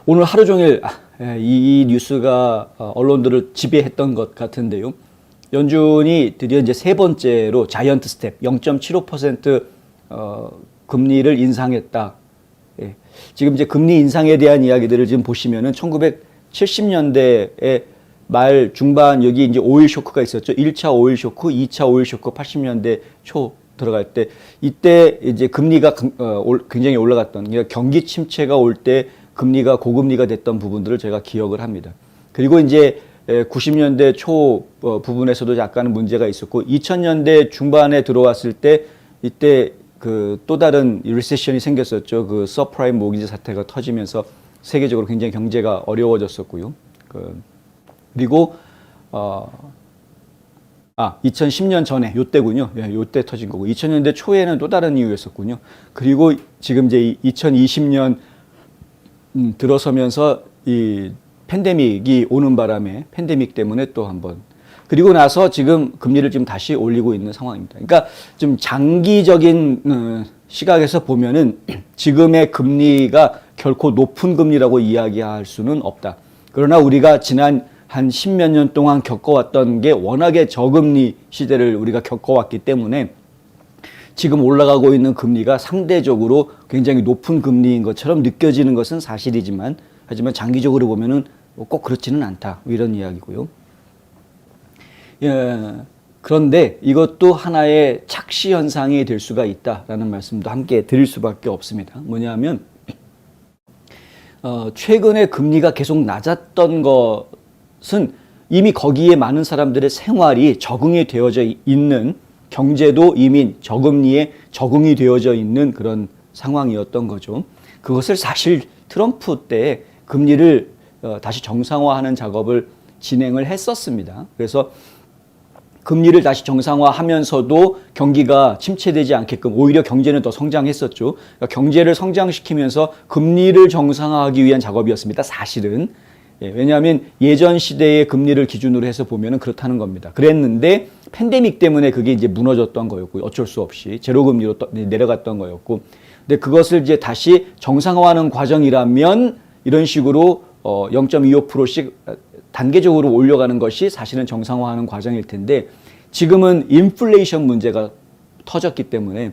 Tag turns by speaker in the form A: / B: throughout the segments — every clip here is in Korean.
A: 오늘 하루 종일 이 뉴스가 언론들을 지배했던 것 같은데요. 연준이 드디어 이제 세 번째로 자이언트 스텝 0.75% 금리를 인상했다. 예. 지금 이제 금리 인상에 대한 이야기들을 지금 보시면은 1970년대에 말 중반 여기 이제 오일 쇼크가 있었죠. 1차 오일 쇼크, 2차 오일 쇼크 80년대 초 들어갈 때 이때 이제 금리가 굉장히 올라갔던, 그러니까 경기 침체가 올 때 금리가 고금리가 됐던 부분들을 제가 기억을 합니다. 그리고 이제 90년대 초 부분에서도 약간은 문제가 있었고 2000년대 중반에 들어왔을 때 이때 그 또 다른 리세션이 생겼었죠. 그 서프라임 모기지 사태가 터지면서 세계적으로 굉장히 경제가 어려워졌었고요. 그리고 2010년 전에 요때군요. 예, 요때 터진 거고 2000년대 초에는 또 다른 이유였었군요. 그리고 지금 이제 2020년 들어서면서 이 팬데믹이 오는 바람에 팬데믹 때문에 또 한번 그리고 나서 지금 금리를 지금 다시 올리고 있는 상황입니다. 그러니까 좀 장기적인 시각에서 보면은 지금의 금리가 결코 높은 금리라고 이야기할 수는 없다. 그러나 우리가 지난 한 십몇 년 동안 겪어왔던 게 워낙에 저금리 시대를 우리가 겪어왔기 때문에 지금 올라가고 있는 금리가 상대적으로 굉장히 높은 금리인 것처럼 느껴지는 것은 사실이지만 하지만 장기적으로 보면은 꼭 그렇지는 않다. 이런 이야기고요. 예, 그런데 이것도 하나의 착시 현상이 될 수가 있다라는 말씀도 함께 드릴 수밖에 없습니다. 뭐냐면 최근에 금리가 계속 낮았던 것은 이미 거기에 많은 사람들의 생활이 적응이 되어져 있는, 경제도 이미 저금리에 적응이 되어져 있는 그런 상황이었던 거죠. 그것을 사실 트럼프 때 금리를 다시 정상화하는 작업을 진행을 했었습니다. 그래서 금리를 다시 정상화하면서도 경기가 침체되지 않게끔 오히려 경제는 더 성장했었죠. 그러니까 경제를 성장시키면서 금리를 정상화하기 위한 작업이었습니다. 사실은. 예, 왜냐하면 예전 시대의 금리를 기준으로 해서 보면은 그렇다는 겁니다. 그랬는데 팬데믹 때문에 그게 이제 무너졌던 거였고 어쩔 수 없이 제로금리로 내려갔던 거였고, 근데 그것을 이제 다시 정상화하는 과정이라면 이런 식으로 0.25%씩 단계적으로 올려가는 것이 사실은 정상화하는 과정일 텐데 지금은 인플레이션 문제가 터졌기 때문에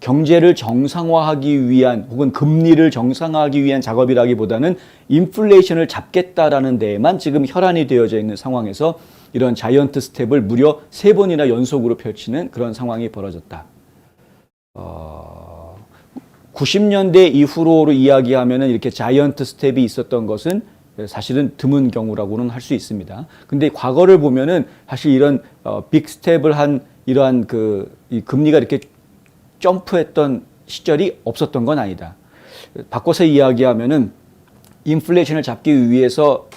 A: 경제를 정상화하기 위한 혹은 금리를 정상화하기 위한 작업이라기보다는 인플레이션을 잡겠다라는 데에만 지금 혈안이 되어져 있는 상황에서 이런 자이언트 스텝을 무려 3번이나 연속으로 펼치는 그런 상황이 벌어졌다. 90년대 이후로 이야기하면은 이렇게 자이언트 스텝이 있었던 것은 사실은 드문 경우라고는 할 수 있습니다. 근데 과거를 보면은 사실 이런 빅 스텝을 한 이러한 이 금리가 이렇게 점프했던 시절이 없었던 건 아니다. 바꿔서 이야기하면은 인플레이션을 잡기 위해서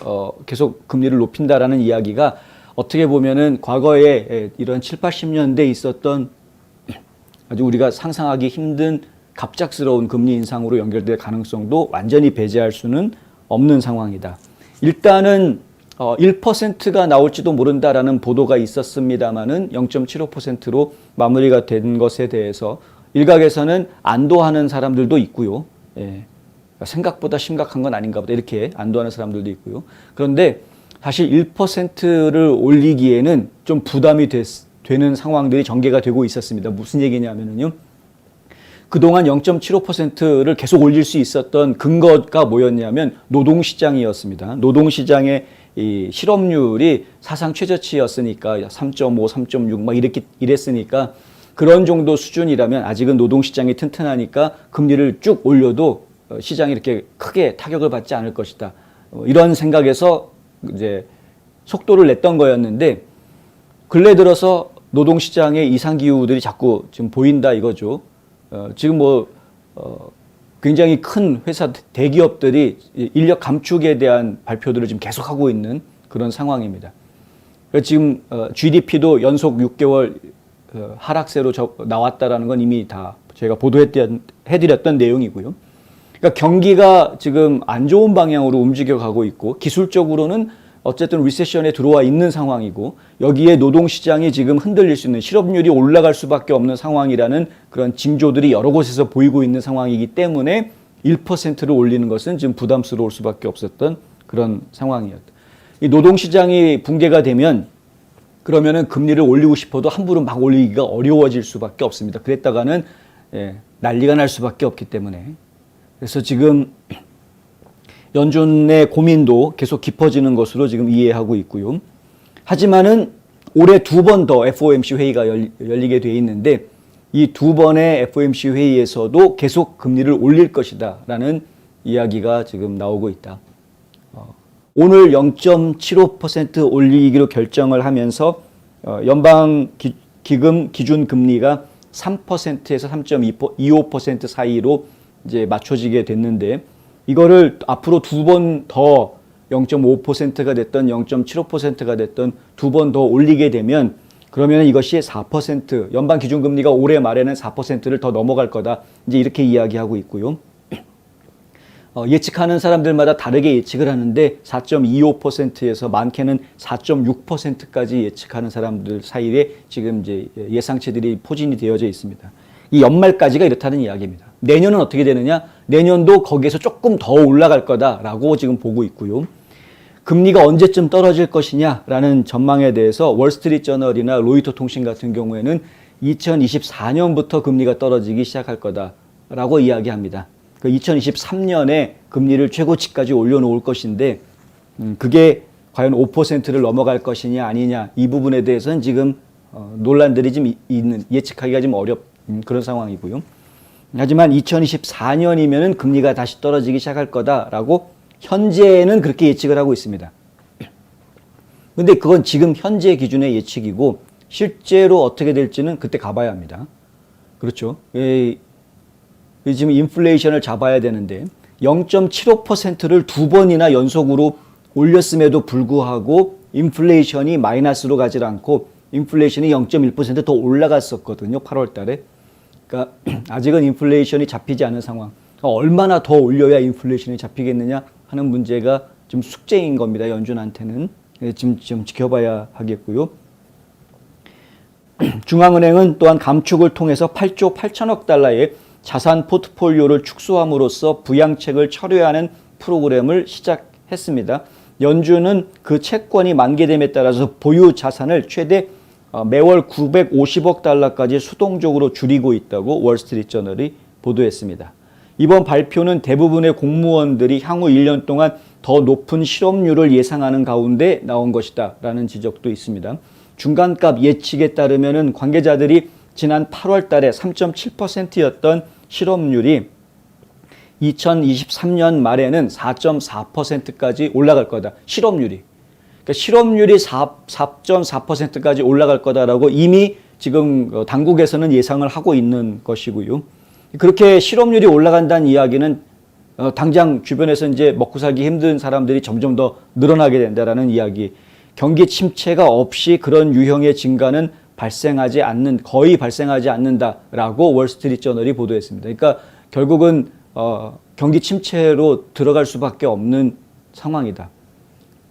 A: 계속 금리를 높인다라는 이야기가 어떻게 보면은 과거에 이런 7, 80년대에 있었던 아주 우리가 상상하기 힘든 갑작스러운 금리 인상으로 연결될 가능성도 완전히 배제할 수는 없는 상황이다. 일단은 1%가 나올지도 모른다라는 보도가 있었습니다만은 0.75%로 마무리가 된 것에 대해서 일각에서는 안도하는 사람들도 있고요. 예, 생각보다 심각한 건 아닌가 보다 이렇게 안도하는 사람들도 있고요. 그런데 사실 1%를 올리기에는 좀 부담이 되는 상황들이 전개가 되고 있었습니다. 무슨 얘기냐면요. 그동안 0.75%를 계속 올릴 수 있었던 근거가 뭐였냐면 노동시장이었습니다. 노동시장의 이 실업률이 사상 최저치였으니까 3.5, 3.6 막 이랬으니까 그런 정도 수준이라면 아직은 노동시장이 튼튼하니까 금리를 쭉 올려도 시장이 이렇게 크게 타격을 받지 않을 것이다. 이런 생각에서 이제 속도를 냈던 거였는데 근래 들어서 노동시장의 이상기후들이 자꾸 지금 보인다 이거죠. 지금 굉장히 큰 회사 대기업들이 인력 감축에 대한 발표들을 지금 계속하고 있는 그런 상황입니다. 지금 GDP도 연속 6개월 하락세로 나왔다라는 건 이미 다 제가 보도해드렸던 내용이고요. 그러니까 경기가 지금 안 좋은 방향으로 움직여 가고 있고 기술적으로는 어쨌든 리세션에 들어와 있는 상황이고 여기에 노동시장이 지금 흔들릴 수 있는 실업률이 올라갈 수밖에 없는 상황이라는 그런 징조들이 여러 곳에서 보이고 있는 상황이기 때문에 1%를 올리는 것은 지금 부담스러울 수밖에 없었던 그런 상황이었다. 이 노동시장이 붕괴가 되면 그러면은 금리를 올리고 싶어도 함부로 막 올리기가 어려워질 수밖에 없습니다. 그랬다가는 난리가 날 수밖에 없기 때문에. 그래서 지금 연준의 고민도 계속 깊어지는 것으로 지금 이해하고 있고요. 하지만은 올해 2번 더 FOMC 회의가 열리게 돼 있는데 이 2번의 FOMC 회의에서도 계속 금리를 올릴 것이다 라는 이야기가 지금 나오고 있다. 오늘 0.75% 올리기로 결정을 하면서 연방 기금 기준 금리가 3%에서 3.25% 사이로 이제 맞춰지게 됐는데 이거를 앞으로 2번 더 0.5%가 됐던 0.75%가 됐던 2번 더 올리게 되면 그러면 이것이 4% 연방 기준 금리가 올해 말에는 4%를 더 넘어갈 거다. 이제 이렇게 이야기하고 있고요. 예측하는 사람들마다 다르게 예측을 하는데 4.25%에서 많게는 4.6%까지 예측하는 사람들 사이에 지금 이제 예상치들이 포진이 되어져 있습니다. 이 연말까지가 이렇다는 이야기입니다. 내년은 어떻게 되느냐? 내년도 거기에서 조금 더 올라갈 거다라고 지금 보고 있고요. 금리가 언제쯤 떨어질 것이냐라는 전망에 대해서 월스트리트저널이나 로이터 통신 같은 경우에는 2024년부터 금리가 떨어지기 시작할 거다라고 이야기합니다. 2023년에 금리를 최고치까지 올려놓을 것인데 그게 과연 5%를 넘어갈 것이냐 아니냐 이 부분에 대해서는 지금 논란들이 좀 있는 예측하기가 좀 그런 상황이고요. 하지만 2024년이면은 금리가 다시 떨어지기 시작할 거다라고 현재는 그렇게 예측을 하고 있습니다. 근데 그건 지금 현재 기준의 예측이고 실제로 어떻게 될지는 그때 가봐야 합니다. 그렇죠. 지금 인플레이션을 잡아야 되는데 0.75%를 2번이나 연속으로 올렸음에도 불구하고 인플레이션이 마이너스로 가지 않고 인플레이션이 0.1% 더 올라갔었거든요. 8월 달에. 그러니까 아직은 인플레이션이 잡히지 않은 상황. 얼마나 더 올려야 인플레이션이 잡히겠느냐 하는 문제가 좀 숙제인 겁니다. 연준한테는. 지금 지켜봐야 하겠고요. 중앙은행은 또한 감축을 통해서 8조 8천억 달러의 자산 포트폴리오를 축소함으로써 부양책을 철회하는 프로그램을 시작했습니다. 연준은 그 채권이 만기됨에 따라서 보유 자산을 최대 매월 950억 달러까지 수동적으로 줄이고 있다고 월스트리트저널이 보도했습니다. 이번 발표는 대부분의 공무원들이 향후 1년 동안 더 높은 실업률을 예상하는 가운데 나온 것이다 라는 지적도 있습니다. 중간값 예측에 따르면 관계자들이 지난 8월 달에 3.7%였던 실업률이 2023년 말에는 4.4%까지 올라갈 거다. 실업률이. 그러니까 실업률이 4.4%까지 올라갈 거다라고 이미 지금 당국에서는 예상을 하고 있는 것이고요. 그렇게 실업률이 올라간다는 이야기는 당장 주변에서 이제 먹고 살기 힘든 사람들이 점점 더 늘어나게 된다라는 이야기. 경기 침체가 없이 그런 유형의 증가는 거의 발생하지 않는다라고 월스트리트저널이 보도했습니다. 그러니까 결국은 경기 침체로 들어갈 수밖에 없는 상황이다.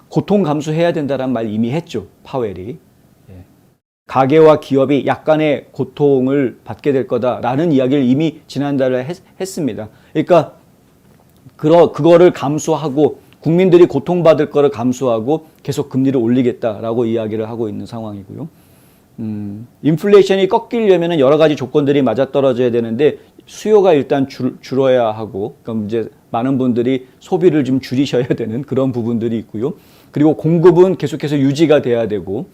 A: 고통 감수해야 된다는 말 이미 했죠. 파웰이. 가계와 기업이 약간의 고통을 받게 될 거다라는 이야기를 이미 지난달에 했습니다. 그러니까 그거를 감수하고 국민들이 고통받을 거를 감수하고 계속 금리를 올리겠다라고 이야기를 하고 있는 상황이고요. 인플레이션이 꺾이려면 여러 가지 조건들이 맞아떨어져야 되는데 수요가 일단 줄어야 하고 그럼 이제 많은 분들이 소비를 좀 줄이셔야 되는 그런 부분들이 있고요. 그리고 공급은 계속해서 유지가 돼야 되고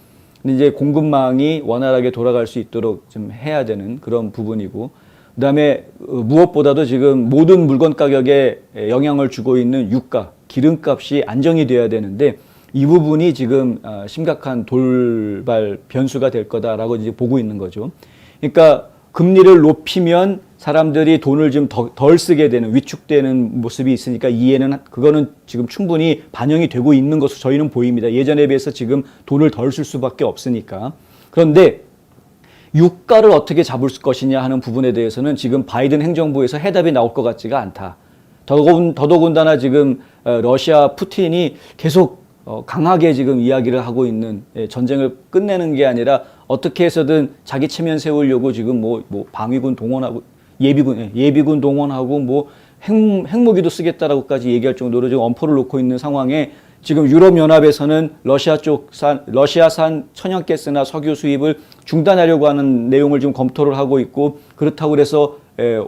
A: 근데 이제 공급망이 원활하게 돌아갈 수 있도록 좀 해야 되는 그런 부분이고 그다음에 무엇보다도 지금 모든 물건 가격에 영향을 주고 있는 유가, 기름값이 안정이 돼야 되는데 이 부분이 지금 심각한 돌발 변수가 될 거다라고 이제 보고 있는 거죠. 그러니까 금리를 높이면 사람들이 돈을 좀 덜 쓰게 되는 위축되는 모습이 있으니까 그거는 지금 충분히 반영이 되고 있는 것으로 저희는 보입니다. 예전에 비해서 지금 돈을 덜 쓸 수밖에 없으니까. 그런데 유가를 어떻게 잡을 것이냐 하는 부분에 대해서는 지금 바이든 행정부에서 해답이 나올 것 같지가 않다. 더더군다나 지금 러시아 푸틴이 계속 강하게 지금 이야기를 하고 있는 전쟁을 끝내는 게 아니라 어떻게 해서든 자기 체면 세우려고 지금 뭐 방위군 동원하고 예비군 동원하고 뭐 핵무기도 쓰겠다라고까지 얘기할 정도로 지금 엄포를 놓고 있는 상황에 지금 유럽연합에서는 러시아산 천연가스나 석유 수입을 중단하려고 하는 내용을 지금 검토를 하고 있고, 그렇다고 그래서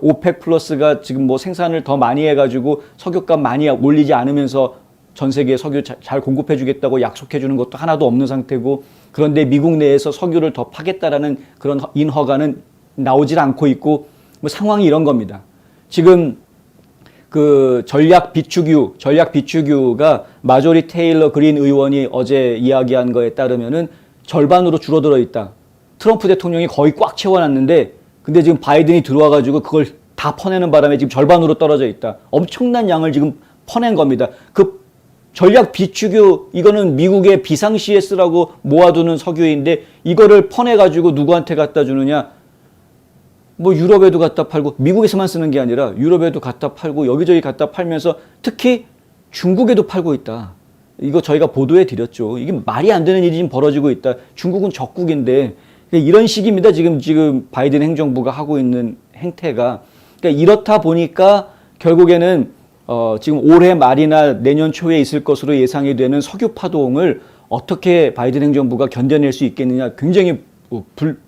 A: 오펙 플러스가 지금 뭐 생산을 더 많이 해가지고 석유값 많이 올리지 않으면서 전 세계에 석유 잘 공급해 주겠다고 약속해 주는 것도 하나도 없는 상태고, 그런데 미국 내에서 석유를 더 파겠다라는 그런 인허가는 나오질 않고 있고, 뭐 상황이 이런 겁니다. 지금 그 전략 비축유가 마조리 테일러 그린 의원이 어제 이야기한 거에 따르면은 절반으로 줄어들어 있다. 트럼프 대통령이 거의 꽉 채워놨는데, 근데 지금 바이든이 들어와가지고 그걸 다 퍼내는 바람에 지금 절반으로 떨어져 있다. 엄청난 양을 지금 퍼낸 겁니다. 그 전략 비축유, 이거는 미국의 비상시에 쓰라고 모아두는 석유인데, 이거를 퍼내가지고 누구한테 갖다 주느냐? 뭐 유럽에도 갖다 팔고, 미국에서만 쓰는 게 아니라 유럽에도 갖다 팔고 여기저기 갖다 팔면서 특히 중국에도 팔고 있다. 이거 저희가 보도해 드렸죠. 이게 말이 안 되는 일이 지금 벌어지고 있다. 중국은 적국인데 이런 식입니다. 지금 바이든 행정부가 하고 있는 행태가. 그러니까 이렇다 보니까 결국에는 지금 올해 말이나 내년 초에 있을 것으로 예상이 되는 석유 파동을 어떻게 바이든 행정부가 견뎌낼 수 있겠느냐, 굉장히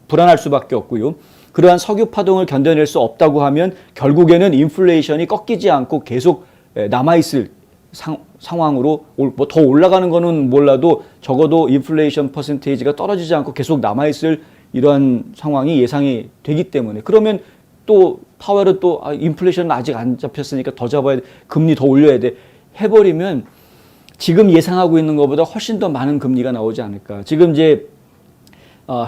A: 불안할 수밖에 없고요. 그러한 석유 파동을 견뎌낼 수 없다고 하면 결국에는 인플레이션이 꺾이지 않고 계속 남아있을 상황으로, 뭐 더 올라가는 거는 몰라도 적어도 인플레이션 퍼센테이지가 떨어지지 않고 계속 남아있을 이러한 상황이 예상이 되기 때문에, 그러면 또 파월은 또 인플레이션은 아직 안 잡혔으니까 더 잡아야 돼, 금리 더 올려야 돼 해버리면 지금 예상하고 있는 것보다 훨씬 더 많은 금리가 나오지 않을까. 지금 이제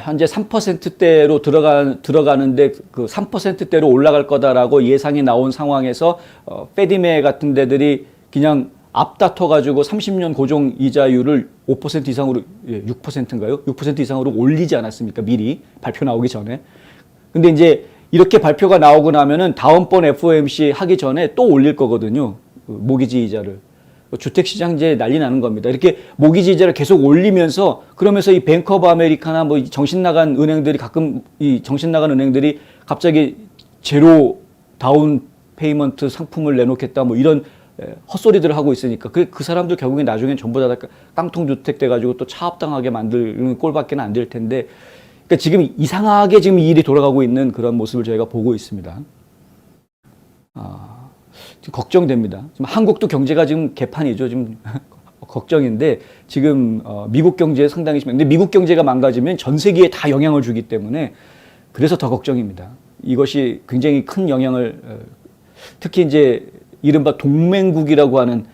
A: 현재 3%대로 들어가는데 그 3%대로 올라갈 거다라고 예상이 나온 상황에서 페디메 같은 데들이 그냥 앞다퉈가지고 30년 고정 이자율을 5% 이상으로, 6%인가요? 6% 이상으로 올리지 않았습니까? 미리 발표 나오기 전에. 근데 이제 이렇게 발표가 나오고 나면은 다음번 FOMC 하기 전에 또 올릴 거거든요. 모기지 이자를. 주택시장 이제 난리 나는 겁니다. 이렇게 모기지 이자를 계속 올리면서, 그러면서 이 뱅크 오브 아메리카나 뭐 정신 나간 은행들이 갑자기 제로 다운 페이먼트 상품을 내놓겠다 뭐 이런 헛소리들을 하고 있으니까 그 사람들 결국엔 나중엔 전부 다 깡통 주택 돼가지고 또 차압당하게 만드는 꼴밖에 안 될 텐데, 그러니까 지금 이상하게 지금 이 일이 돌아가고 있는 그런 모습을 저희가 보고 있습니다. 걱정됩니다. 지금 한국도 경제가 지금 개판이죠. 지금 걱정인데, 지금 미국 경제에 상당히 심해. 근데 미국 경제가 망가지면 전 세계에 다 영향을 주기 때문에 그래서 더 걱정입니다. 이것이 굉장히 큰 영향을, 특히 이제 이른바 동맹국이라고 하는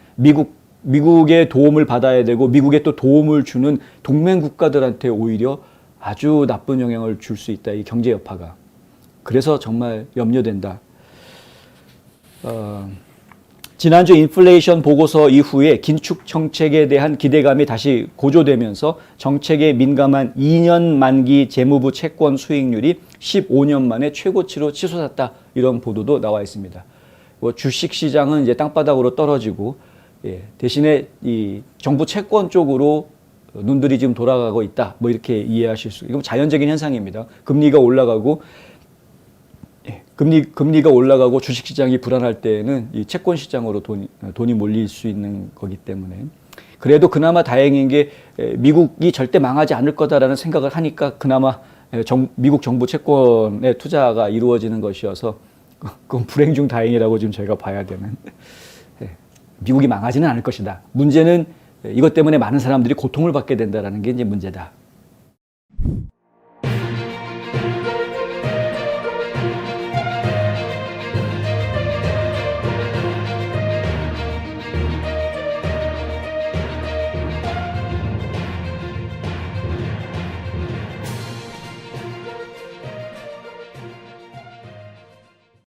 A: 미국의 도움을 받아야 되고 미국에 또 도움을 주는 동맹 국가들한테 오히려 아주 나쁜 영향을 줄 수 있다. 이 경제 여파가. 그래서 정말 염려된다. 지난주 인플레이션 보고서 이후에 긴축 정책에 대한 기대감이 다시 고조되면서 정책에 민감한 2년 만기 재무부 채권 수익률이 15년 만에 최고치로 치솟았다. 이런 보도도 나와 있습니다. 주식 시장은 이제 땅바닥으로 떨어지고, 대신에 이 정부 채권 쪽으로 눈들이 지금 돌아가고 있다. 뭐 이렇게 이해하실 수, 이건 자연적인 현상입니다. 금리가 올라가고 주식시장이 불안할 때에는 이 채권 시장으로 돈이 몰릴 수 있는 거기 때문에, 그래도 그나마 다행인 게 미국이 절대 망하지 않을 거다라는 생각을 하니까 그나마 미국 정부 채권의 투자가 이루어지는 것이어서 그건 불행 중 다행이라고 지금 저희가 봐야 되는. 미국이 망하지는 않을 것이다. 문제는 이것 때문에 많은 사람들이 고통을 받게 된다는 게 이제 문제다.